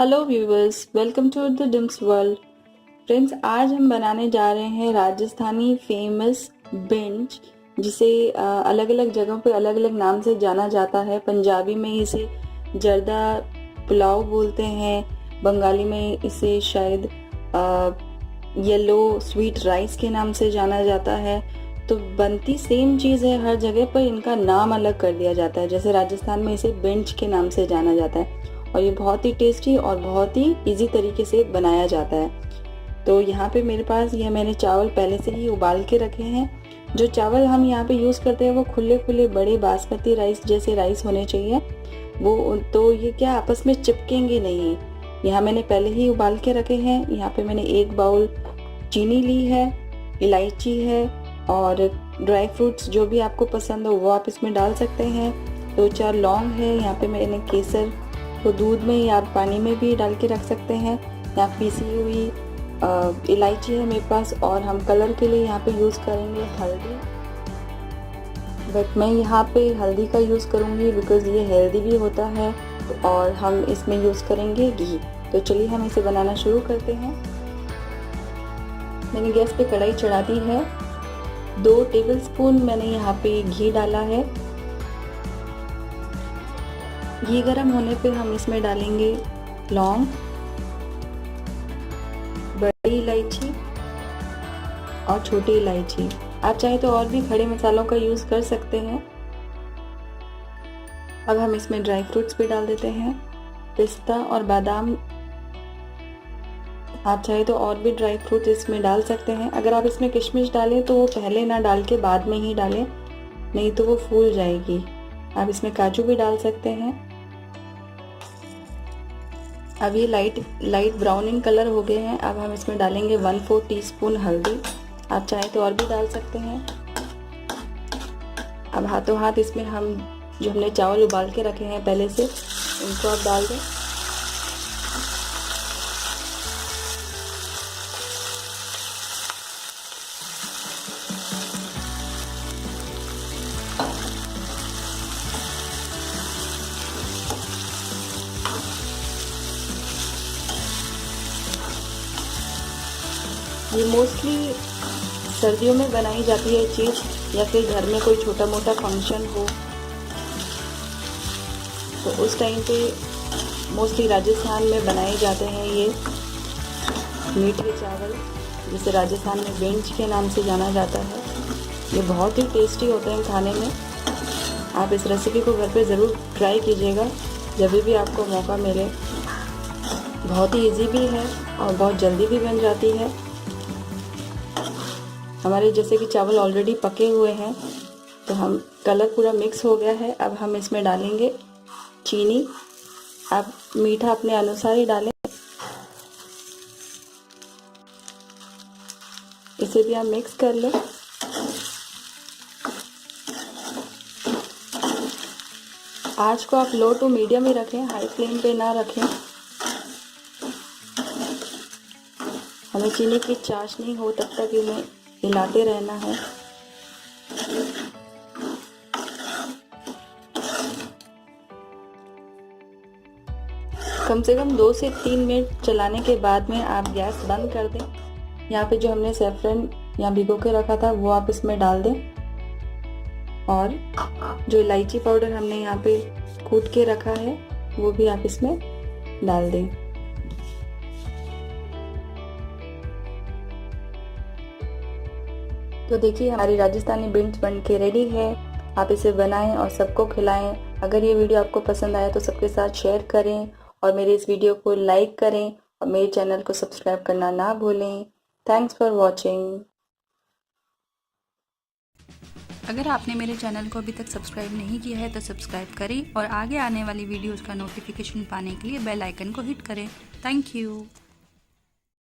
Hello viewers, welcome to the Dims world. Friends, आज हम बनाने जा रहे हैं राजस्थानी फेमस बिंच, जिसे अलग अलग जगहों पे अलग अलग नाम से जाना जाता है। पंजाबी में इसे जर्दा पुलाव बोलते हैं, बंगाली में इसे शायद येलो स्वीट राइस के नाम से जाना जाता है। तो बनती सेम चीज़ है, हर जगह पर इनका नाम अलग कर दिया जाता है। जैसे राजस्थान में इसे बिंच के नाम से जाना जाता है और ये बहुत ही टेस्टी और बहुत ही इजी तरीके से बनाया जाता है। तो यहाँ पे मेरे पास ये मैंने चावल पहले से ही उबाल के रखे हैं। जो चावल हम यहाँ पे यूज़ करते हैं वो खुले खुले बड़े बासमती राइस जैसे राइस होने चाहिए। वो तो ये क्या आपस में चिपकेंगे नहीं। यहाँ मैंने पहले ही उबाल के रखे हैं। यहाँ पे मैंने 1 बाउल चीनी ली है, इलायची है और ड्राई फ्रूट्स जो भी आपको पसंद हो वो आप इसमें डाल सकते हैं। 2-4 लौंग है। यहाँ पे मैंने केसर को दूध में या पानी में भी डाल के रख सकते हैं। यहाँ पीसी हुई इलायची है मेरे पास और हम कलर के लिए यहाँ पे यूज़ करेंगे हल्दी। बट मैं यहाँ पे हल्दी का यूज़ करूँगी बिकॉज़ ये हेल्दी भी होता है और हम इसमें यूज़ करेंगे घी। तो चलिए हम इसे बनाना शुरू करते हैं। मैंने गैस पे कढ़ाई चढ़ा दी है। 2 टेबलस्पून मैंने यहाँ पे घी डाला है। घी गर्म होने पे हम इसमें डालेंगे लौंग, बड़ी इलायची और छोटी इलायची। आप चाहे तो और भी खड़े मसालों का यूज़ कर सकते हैं। अब हम इसमें ड्राई फ्रूट्स भी डाल देते हैं, पिस्ता और बादाम। आप चाहे तो और भी ड्राई फ्रूट्स इसमें डाल सकते हैं। अगर आप इसमें किशमिश डालें तो वो पहले ना डाल के बाद में ही डालें, नहीं तो वो फूल जाएगी। आप इसमें काजू भी डाल सकते हैं। अब ये लाइट ब्राउनिंग कलर हो गए हैं। अब हम इसमें डालेंगे 1/4 टीस्पून हल्दी। आप चाहे तो और भी डाल सकते हैं। अब हाथों हाथ इसमें हम जो हमने चावल उबाल के रखे हैं पहले से, उनको आप डाल दें। ये मोस्टली सर्दियों में बनाई जाती है चीज़, या फिर घर में कोई छोटा मोटा फंक्शन हो तो उस टाइम पे मोस्टली राजस्थान में बनाए जाते हैं ये मीठे चावल, जिसे राजस्थान में बिंच के नाम से जाना जाता है। ये बहुत ही टेस्टी होते हैं खाने में। आप इस रेसिपी को घर पे ज़रूर ट्राई कीजिएगा जब भी आपको मौका मिले। बहुत ही इजी भी है और बहुत जल्दी भी बन जाती है। हमारे जैसे कि चावल ऑलरेडी पके हुए हैं तो हम कलर पूरा मिक्स हो गया है। अब हम इसमें डालेंगे चीनी। आप मीठा अपने अनुसार ही डालें। इसे भी आप मिक्स कर लें। आंच को आप लो टू मीडियम ही रखें, हाई फ्लेम पे ना रखें। हमें चीनी की चाशनी हो तब तक इन्हें हिलाते रहना है। कम से कम 2 से 3 मिनट चलाने के बाद में आप गैस बंद कर दें। यहाँ पे जो हमने सैफरन यहाँ भिगो के रखा था वो आप इसमें डाल दें और जो इलायची पाउडर हमने यहाँ पे कूट के रखा है वो भी आप इसमें डाल दें। तो देखिए हमारी राजस्थानी बिंच बन के रेडी है। आप इसे बनाएं और सबको खिलाएं। अगर ये वीडियो आपको पसंद आया तो सबके साथ शेयर करें और मेरे इस वीडियो को लाइक करें और मेरे चैनल को सब्सक्राइब करना ना भूलें। Thanks for watching. अगर आपने मेरे चैनल को अभी तक सब्सक्राइब नहीं किया है तो सब्सक्राइब करें और आगे आने वाली वीडियोज़ का नोटिफिकेशन पाने के लिए बेल आइकन को हिट करें। Thank you.